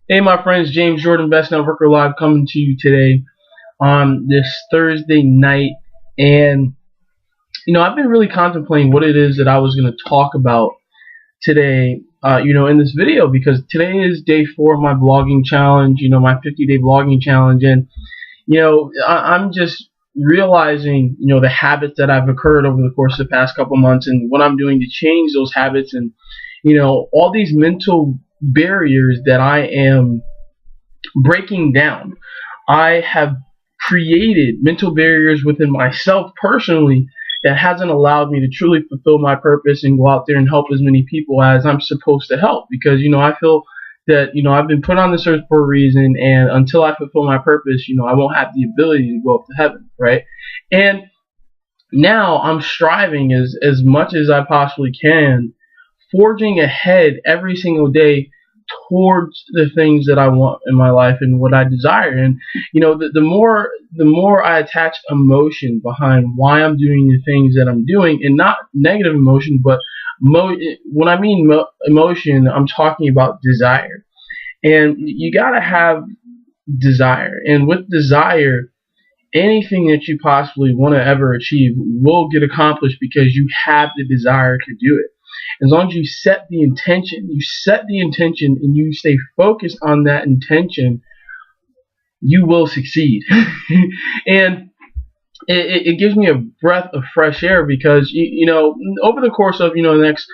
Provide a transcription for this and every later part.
Hey, my friends, James Jordan, Best Networker Live, coming to you today on this Thursday night. And, I've been really contemplating what it is that I was going to talk about today, in this video, because today is day 4 of my blogging challenge, my 50-day blogging challenge. And, I'm just realizing, the habits that have occurred over the course of the past couple months and what I'm doing to change those habits and, all these mental barriers that I am breaking down. I have created mental barriers within myself personally that hasn't allowed me to truly fulfill my purpose and go out there and help as many people as I'm supposed to help, because I feel that I've been put on this earth for a reason, and until I fulfill my purpose, I won't have the ability to go up to heaven, right? And now I'm striving as much as I possibly can, forging ahead every single day towards the things that I want in my life and what I desire. And the more I attach emotion behind why I'm doing the things that I'm doing, and not negative emotion, but when I mean emotion, I'm talking about desire. And you gotta have desire, and with desire, anything that you possibly want to ever achieve will get accomplished because you have the desire to do it. As long as you set the intention and you stay focused on that intention, you will succeed. And it gives me a breath of fresh air, because over the course of the next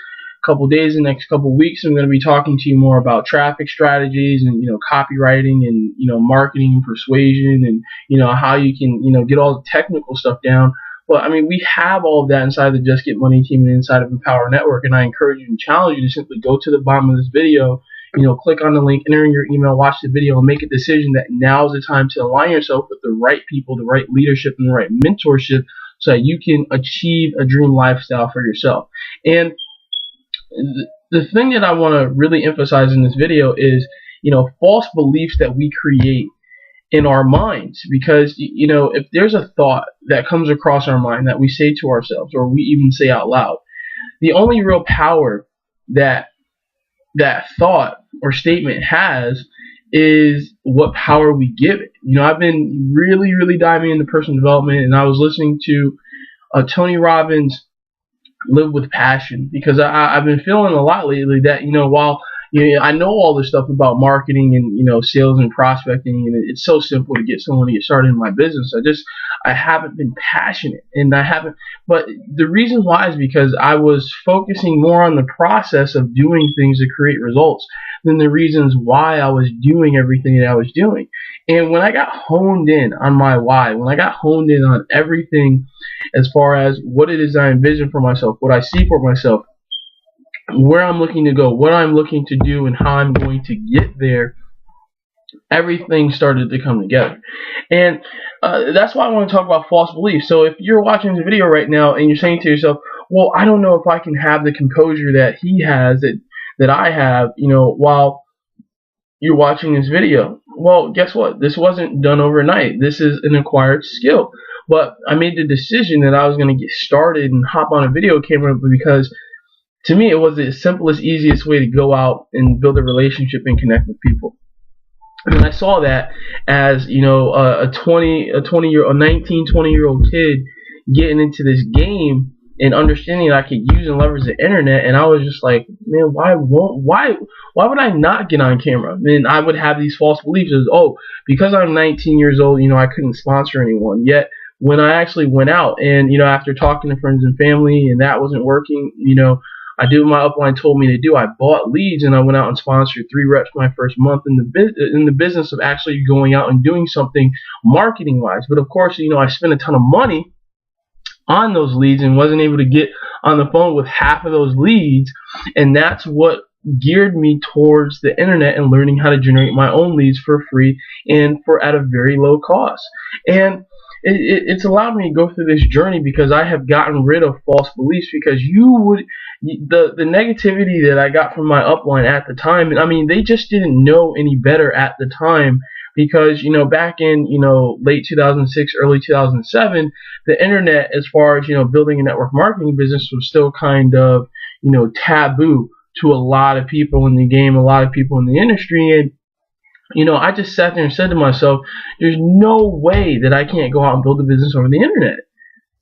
couple days and next couple weeks, I'm going to be talking to you more about traffic strategies and copywriting and marketing and persuasion, and how you can get all the technical stuff down. But I mean, we have all of that inside the Just Get Money team and inside of Empower Network, and I encourage you and challenge you to simply go to the bottom of this video, click on the link, enter in your email, watch the video, and make a decision that now is the time to align yourself with the right people, the right leadership, and the right mentorship, so that you can achieve a dream lifestyle for yourself. And the thing that I want to really emphasize in this video is, false beliefs that we create in our minds. Because if there's a thought that comes across our mind that we say to ourselves, or we even say out loud, the only real power that that thought or statement has is what power we give it. I've been really diving into personal development, and I was listening to Tony Robbins' Live with Passion, because I've been feeling a lot lately that while I know all this stuff about marketing and sales and prospecting, and it's so simple to get someone to get started in my business. I haven't been passionate, and I haven't. But the reason why is because I was focusing more on the process of doing things to create results than the reasons why I was doing everything that I was doing. And when I got honed in on my why, when I got honed in on everything as far as what it is I envision for myself, what I see for myself, where I'm looking to go, what I'm looking to do, and how I'm going to get there, everything started to come together. And that's why I want to talk about false beliefs. So if you're watching the video right now and you're saying to yourself, well, I don't know if I can have the composure that he has, that I have, while you're watching this video. Well, guess what? This wasn't done overnight. This is an acquired skill. But I made the decision that I was going to get started and hop on a video camera, because to me, it was the simplest, easiest way to go out and build a relationship and connect with people. And I saw that as a 19, 20-year-old kid getting into this game and understanding that I could use and leverage the internet. And I was just like, man, why would I not get on camera? And I would have these false beliefs as, oh, because I'm 19 years old, I couldn't sponsor anyone. Yet when I actually went out and after talking to friends and family and that wasn't working, I did what my upline told me to do. I bought leads, and I went out and sponsored 3 reps my first month in the business of actually going out and doing something marketing wise. But of course, I spent a ton of money on those leads and wasn't able to get on the phone with half of those leads, and that's what geared me towards the internet and learning how to generate my own leads for free and for at a very low cost. And it's allowed me to go through this journey because I have gotten rid of false beliefs. Because the negativity that I got from my upline at the time, I mean, they just didn't know any better at the time, because back in late 2006, early 2007, the internet, as far as building a network marketing business, was still kind of taboo to a lot of people in the game, a lot of people in the industry. And I just sat there and said to myself, there's no way that I can't go out and build a business over the internet.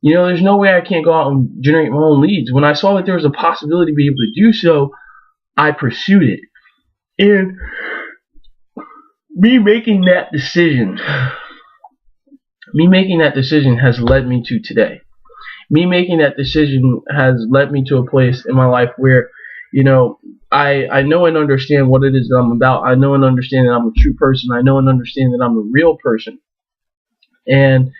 There's no way I can't go out and generate my own leads. When I saw that there was a possibility to be able to do so, I pursued it. And me making that decision has led me to today. Me making that decision has led me to a place in my life where, I know and understand what it is that I'm about. I know and understand that I'm a true person. I know and understand that I'm a real person. And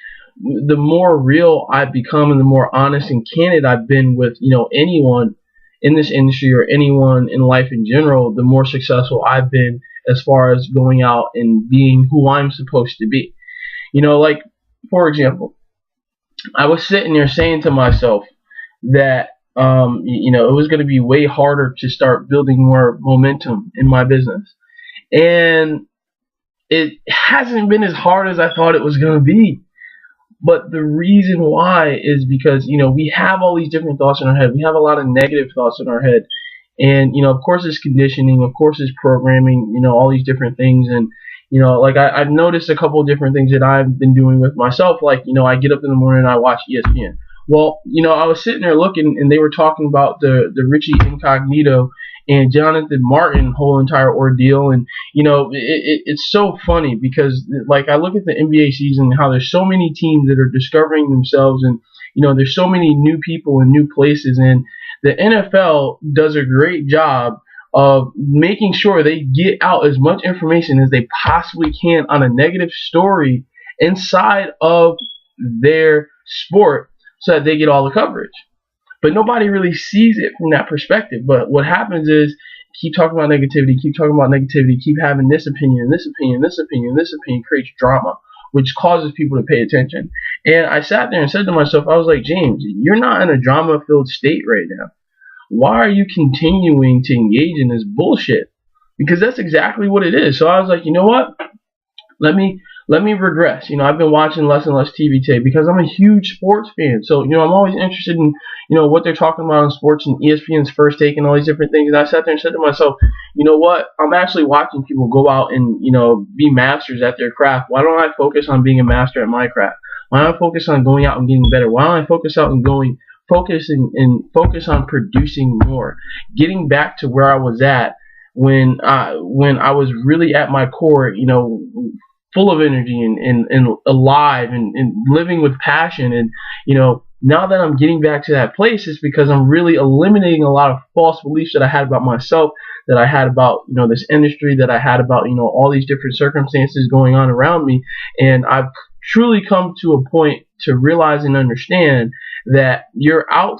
the more real I've become and the more honest and candid I've been with, anyone in this industry or anyone in life in general, the more successful I've been as far as going out and being who I'm supposed to be. Like, for example, I was sitting there saying to myself that, it was going to be way harder to start building more momentum in my business. And it hasn't been as hard as I thought it was going to be. But the reason why is because, we have all these different thoughts in our head. We have a lot of negative thoughts in our head. And, of course, it's conditioning. Of course, it's programming, all these different things. And, like I've noticed a couple of different things that I've been doing with myself. Like, I get up in the morning and I watch ESPN. Well, I was sitting there looking and they were talking about the Richie Incognito and Jonathan Martin whole entire ordeal. And, it's so funny because, like, I look at the NBA season, how there's so many teams that are discovering themselves, and, there's so many new people in new places. And the NFL does a great job of making sure they get out as much information as they possibly can on a negative story inside of their sport so that they get all the coverage. But nobody really sees it from that perspective. But what happens is, keep talking about negativity, keep having this opinion, creates drama, which causes people to pay attention. And I sat there and said to myself, I was like, James, you're not in a drama-filled state right now. Why are you continuing to engage in this bullshit? Because that's exactly what it is. So I was like, you know what? Let me regress. I've been watching less and less TV today because I'm a huge sports fan. So, I'm always interested in, what they're talking about in sports and ESPN's First Take and all these different things. And I sat there and said to myself, you know what? I'm actually watching people go out and, be masters at their craft. Why don't I focus on being a master at my craft? Why don't I focus on going out and getting better? Why don't I focus on producing more, getting back to where I was at when I was really at my core, full of energy and alive and living with passion. And, now that I'm getting back to that place, it's because I'm really eliminating a lot of false beliefs that I had about myself, that I had about, this industry, that I had about, all these different circumstances going on around me. And I've truly come to a point to realize and understand that your outer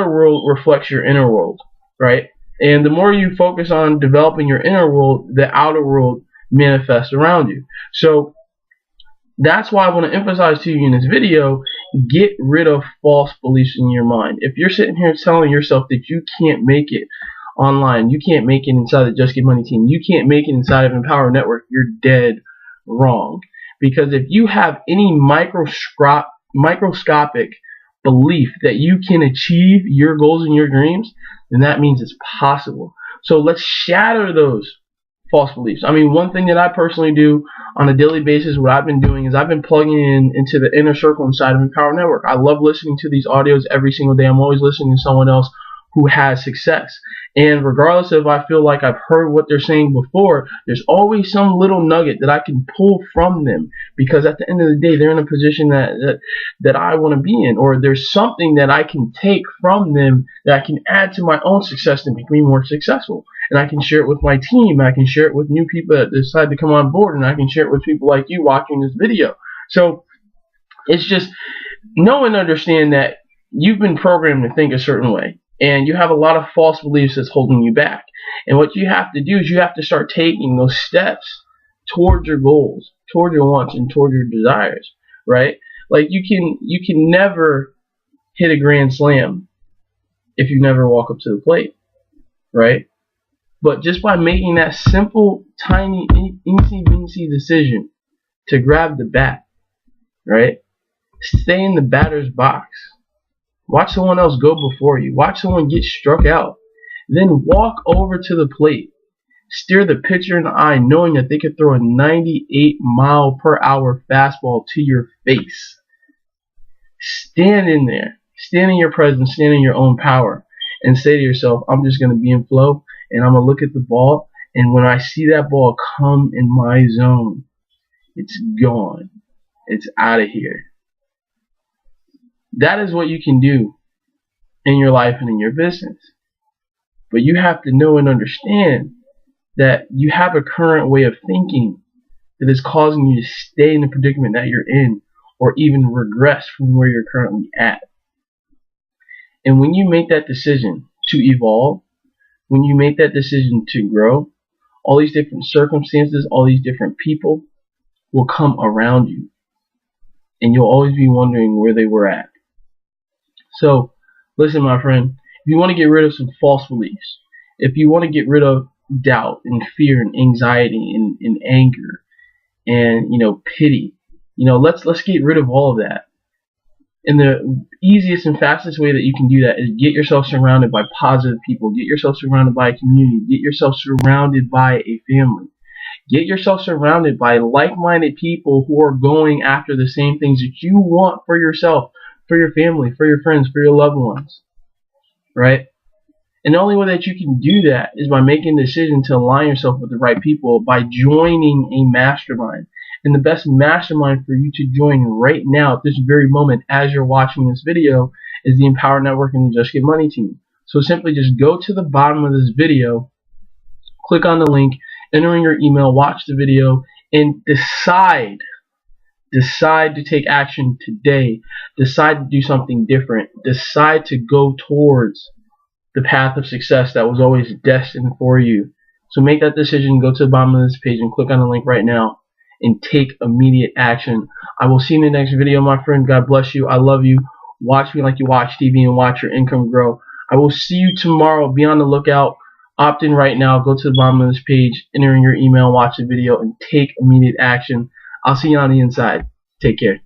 world reflects your inner world, right? And the more you focus on developing your inner world, the outer world manifests around you. So that's why I want to emphasize to you in this video, get rid of false beliefs in your mind. If you're sitting here telling yourself that you can't make it online, you can't make it inside the Just Get Money team, you can't make it inside of Empower Network, you're dead wrong. Because if you have any microscopic belief that you can achieve your goals and your dreams, then that means it's possible. So let's shatter those false beliefs. I mean, one thing that I personally do on a daily basis, what I've been doing is I've been plugging into the inner circle inside of Empower Network. I love listening to these audios every single day. I'm always listening to someone else who has success. And regardless of if I feel like I've heard what they're saying before, there's always some little nugget that I can pull from them, because at the end of the day, they're in a position that I want to be in, or there's something that I can take from them that I can add to my own success to make me more successful. And I can share it with my team. I can share it with new people that decide to come on board, and I can share it with people like you watching this video. So it's just know and understand that you've been programmed to think a certain way, and you have a lot of false beliefs that's holding you back. And what you have to do is you have to start taking those steps towards your goals, towards your wants, and towards your desires, right? Like you can never hit a grand slam if you never walk up to the plate, right? But just by making that simple, tiny, incy decision to grab the bat, right? Stay in the batter's box. Watch someone else go before you. Watch someone get struck out. Then walk over to the plate. stare the pitcher in the eye knowing that they could throw a 98-mile-per-hour fastball to your face. Stand in there. Stand in your presence. Stand in your own power. And say to yourself, I'm just going to be in flow, and I'm going to look at the ball, and when I see that ball come in my zone, it's gone. It's out of here. That is what you can do in your life and in your business. But you have to know and understand that you have a current way of thinking that is causing you to stay in the predicament that you're in, or even regress from where you're currently at. And when you make that decision to evolve, when you make that decision to grow, all these different circumstances, all these different people will come around you. And you'll always be wondering where they were at. So, listen, my friend, if you want to get rid of some false beliefs, if you want to get rid of doubt and fear and anxiety and anger and, pity, let's get rid of all of that. And the easiest and fastest way that you can do that is get yourself surrounded by positive people. Get yourself surrounded by a community. Get yourself surrounded by a family. Get yourself surrounded by like-minded people who are going after the same things that you want for yourself, for your family, for your friends, for your loved ones. Right? And the only way that you can do that is by making a decision to align yourself with the right people, by joining a mastermind. And the best mastermind for you to join right now at this very moment as you're watching this video is the Empower Network and the Just Get Money team. So simply just go to the bottom of this video, click on the link, enter in your email, watch the video, and decide to take action today. Decide to do something different. Decide to go towards the path of success that was always destined for you. So make that decision, go to the bottom of this page and click on the link right now and take immediate action. I will see you in the next video, my friend. God bless you. I love you. Watch me like you watch TV and watch your income grow. I will see you tomorrow. Be on the lookout. Opt in right now. Go to the bottom of this page, enter in your email, watch the video, and take immediate action. I'll see you on the inside. Take care.